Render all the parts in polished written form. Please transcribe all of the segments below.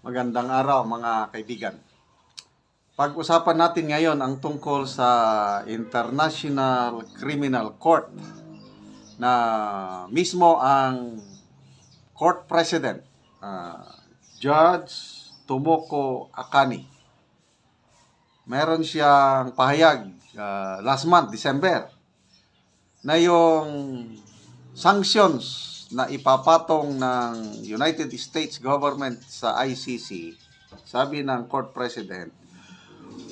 Magandang araw mga kaibigan. Pag-usapan natin ngayon ang tungkol sa International Criminal Court na mismo ang court president, Judge Tomoko Akane. Meron siyang pahayag last month, December, na yung sanctions na ipapatong ng United States government sa ICC, sabi ng court president,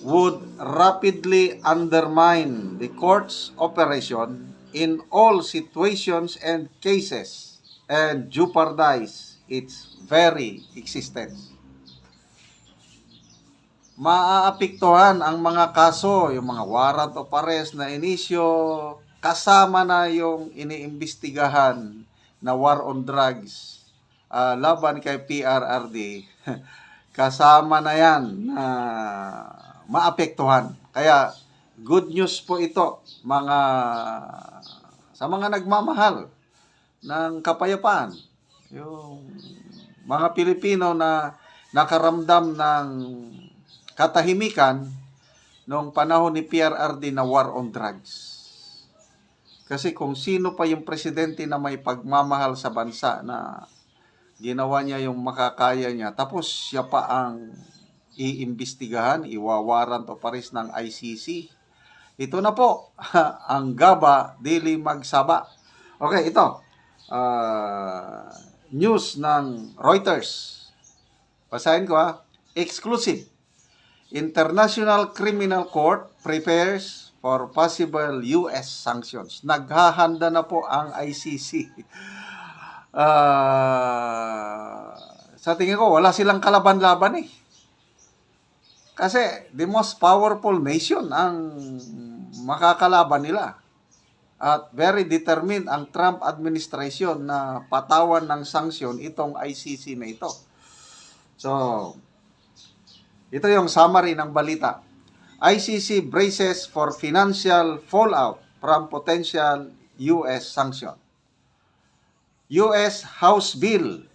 would rapidly undermine the court's operation in all situations and cases and jeopardize its very existence. Maaapektuhan ang mga kaso, yung mga warrant of arrest na inisyo, kasama na yung iniimbestigahan na war on drugs laban kay PRRD. Kasama na yan na maapektuhan. Kaya good news po ito sa mga nagmamahal ng kapayapaan. Yung mga Pilipino na nakaramdam ng katahimikan noong panahon ni PRRD na war on drugs. Kasi kung sino pa yung presidente na may pagmamahal sa bansa na ginawa niya yung makakaya niya, tapos siya pa ang iimbestigahan, iwawarant o pares ng ICC. Ito na po, ang gaba, dili magsaba. Okay, ito. News ng Reuters. Basahin ko Exclusive. International Criminal Court prepares for possible US sanctions. Naghahanda na po ang ICC. Sa tingin ko, wala silang kalaban-laban eh. Kasi the most powerful nation ang makakalaban nila. At very determined ang Trump administration na patawan ng sanksyon itong ICC na ito. So, ito yung summary ng balita. ICC braces for financial fallout from potential US sanction. US House Bill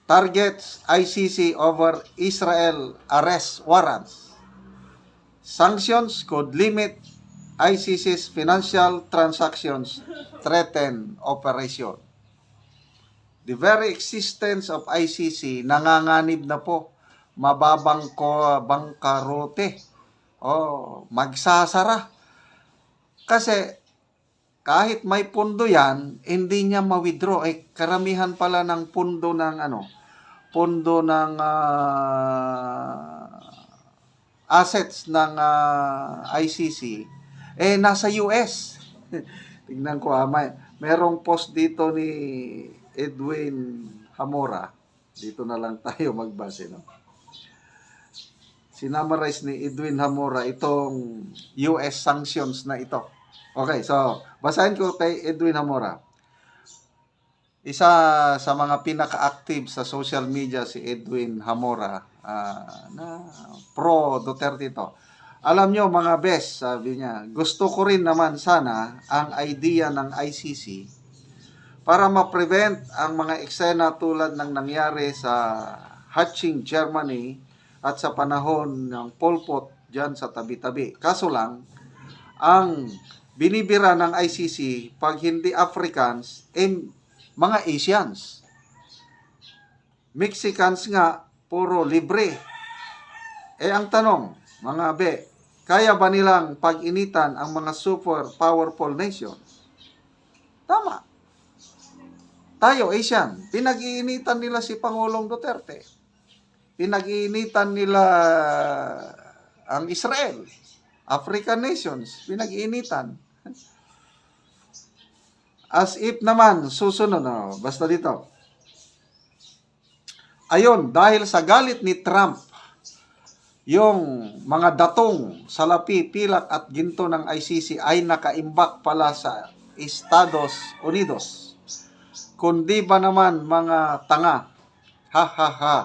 targets ICC over Israel arrest warrants. Sanctions could limit ICC's financial transactions, threaten operation. The very existence of ICC nanganganib na po, mababang bangkarote. Magsasara. Kasi kahit may pundo yan, hindi niya ma-withdraw. Karamihan pala ng pundo ng pundo ng assets ng ICC nasa US. Tingnan ko merong post dito ni Edwin Hamora. Dito na lang tayo magbase, Sinamarize ni Edwin Hamora itong US sanctions na ito. Okay, so basahin ko kay Edwin Hamora. Isa sa mga pinaka-active sa social media si Edwin Hamora na pro Duterte ito. Alam nyo mga best, sabi niya, gusto ko rin naman sana ang idea ng ICC para ma-prevent ang mga eksena tulad ng nangyari sa Hatching, Germany at sa panahon ng Pol Pot dyan sa tabi-tabi. Kaso lang, ang binibira ng ICC pag hindi Africans, mga Asians. Mexicans nga, puro libre. Ang tanong, mga kaya ba nilang pag-initan ang mga super powerful nations? Tama. Tayo, Asian, pinag-iinitan nila si Pangulong Duterte. Pinag-iinitan nila ang Israel, African nations, pinag-iinitan. As if naman, susunod, basta dito. Ayun, dahil sa galit ni Trump, yung mga datong, salapi, pilak at ginto ng ICC ay nakaimbak pala sa Estados Unidos. Kundi ba naman mga tanga?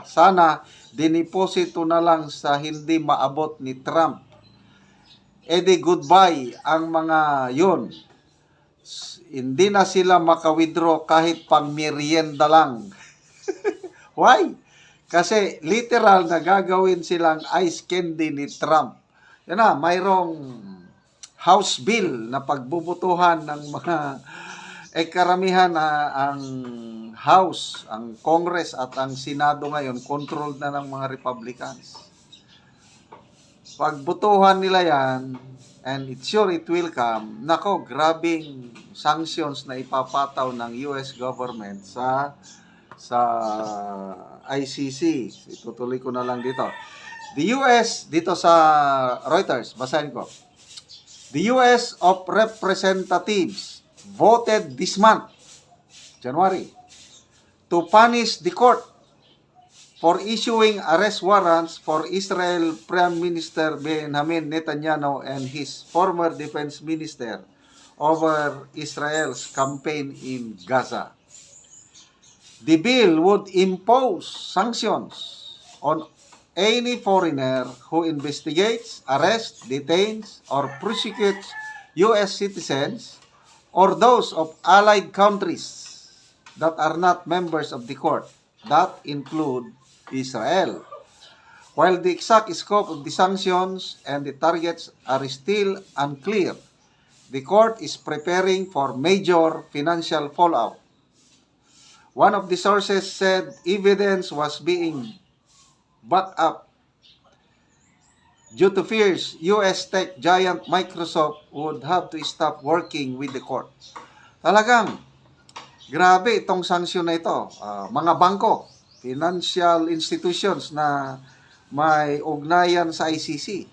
Sana diniposito na lang sa hindi maabot ni Trump. Di goodbye ang mga yun. Hindi na sila maka-withdraw kahit pang merienda lang. Why? Kasi literal na gagawin silang ice candy ni Trump. Yan na, mayroong House Bill na pagbubutuhan ng mga karamihan na ang House, ang Congress at ang Senado ngayon controlled na ng mga Republicans. Pagbutuhan nila yan, and it's sure it will come, nako, grabing sanctions na ipapataw ng US government sa ICC. Itutuloy ko na lang dito. The US, dito sa Reuters, basahin ko. The US of Representatives voted this month, January, to punish the court for issuing arrest warrants for Israel Prime Minister Benjamin Netanyahu and his former defense minister over Israel's campaign in Gaza. The bill would impose sanctions on any foreigner who investigates, arrests, detains, or prosecutes U.S. citizens or those of allied countries that are not members of the court. That include Israel. While the exact scope of the sanctions and the targets are still unclear, the court is preparing for major financial fallout. One of the sources said evidence was being backed up due to fears US tech giant Microsoft would have to stop working with the court. Talagang, grabe itong sanksyon na ito. Mga bangko, financial institutions na may ugnayan sa ICC.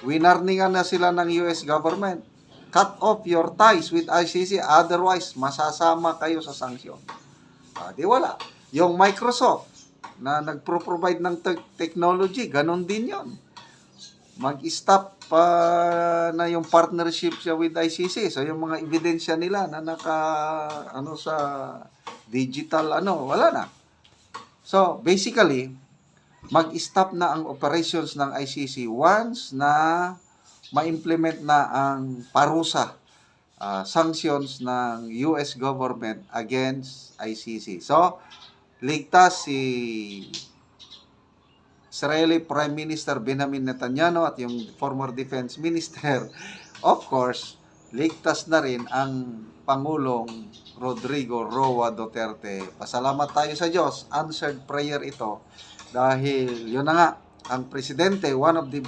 Winarningan na sila ng US government. Cut off your ties with ICC, otherwise masasama kayo sa sanksyon. Di wala. Yung Microsoft na nagpro-provide ng technology, ganun din yon. Mag-stop na yung partnership siya with ICC. So yung mga ebidensya nila na sa digital wala na. So basically, mag-stop na ang operations ng ICC once na ma-implement na ang parusa, sanctions ng US government against ICC. So, ligtas si Israeli Prime Minister Benjamin Netanyahu at yung former defense minister. Of course, ligtas na rin ang Pangulong Rodrigo Roa Duterte. Pasalamat tayo sa Diyos. Answered prayer ito. Dahil yun na nga, ang presidente, one of the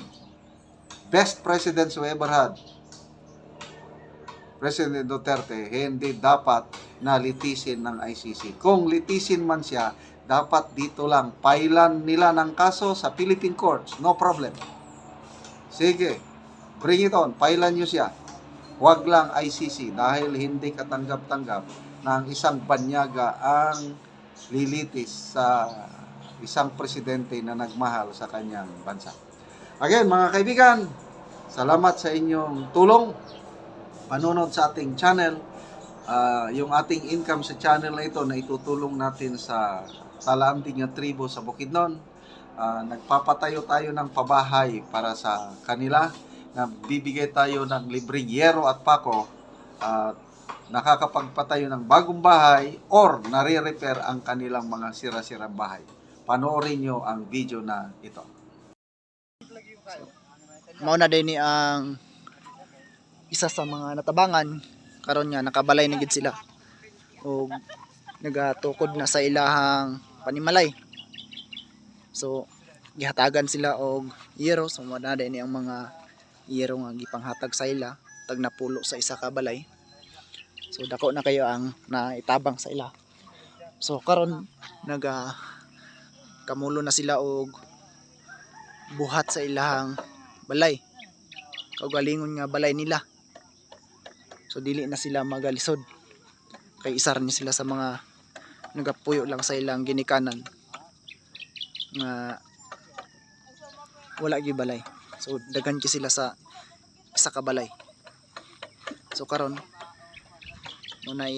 best presidents we ever had, President Duterte, hindi dapat na litisin ng ICC. Kung litisin man siya, dapat dito lang, pailan nila ng kaso sa Philippine courts, no problem. Sige, bring it on, pailan nyo siya. Huwag lang ICC dahil hindi katanggap-tanggap na ang isang banyaga ang lilitis sa isang presidente na nagmahal sa kanyang bansa. Again, mga kaibigan, salamat sa inyong tulong, panunod sa ating channel. Yung ating income sa channel na ito na itutulong natin sa Talanding tribo sa Bukidnon. Nagpapatayo tayo ng pabahay para sa kanila. Bibigay tayo ng libreng yero at pako. Nakakapagpatayo ng bagong bahay or nare-repair ang kanilang mga sira-sirang bahay. Panoorin nyo ang video na ito. Mauna din ni ang isa sa mga natabangan karon nga nakabalay na gid sila o nagatukod na sa ilahang panimalay. So gihatagan sila og yero, so mauna din ni ang mga yero nga gipanghatag sa ila tag napulo sa isa ka balay. So dako na kayo ang naitabang sa ila. So karon kamulo na sila og buhat sa ilahang balay. Kaugalingon nga balay nila. So dili na sila magalisod. Kay isar ni sila sa mga nagapuyo lang sa ilang ginikanan nga wala gyud balay. So daghan ki sila sa isa ka balay. So karon muna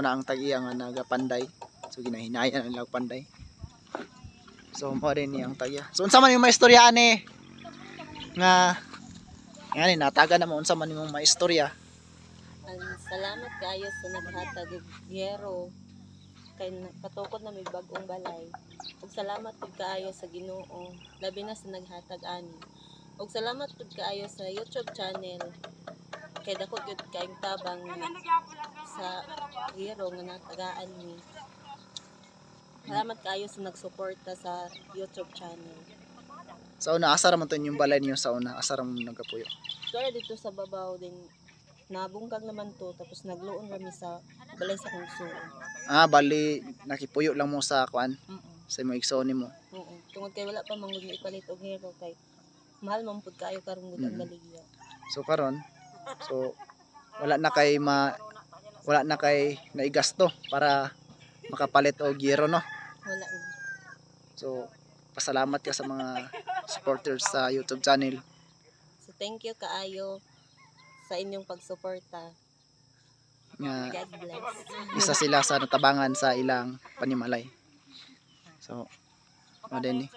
ang tag-iya nga nagapanday. So ginahinayan ang panday. So mo rin niyang tagya. So unsa man yung maistorya ani nga ngani nataga na mo unsa man imong maistorya? Salamat kayo sa naghatag og yero kay patukod na may bag-ong balay. Ug salamat pud kaayo sa Ginoo, labi na sa naghatag ani. Ug salamat pud kaayo sa YouTube channel kay dako gyud kaayong tabang sa hero nga natagaan ni. Salamat kaayo sa nagsuporta sa YouTube channel. Sa una, asa raman to yung balay niyo sa una? Asa raman nagapuyo? Kaya dito sa babaw din nabungkag naman to tapos nagluon kami sa balay sa Kungsuon. Ah, bali nakipuyo lang mo sa kuan, Mm. sa mo igsoon nimo. Oo. Tungod kay wala pa manggod ni ipalit og hero kay mahal man pud kaayo karong gud ang Mm. baligya. So karon, so wala na kay naigasto para makapalit og yero no. Wala na. So pasalamat ka sa mga supporters sa YouTube channel So thank you kaayo sa inyong pagsuporta. nga God bless. isa sila sa natabangan sa ilang panimalay. So, mo din ni.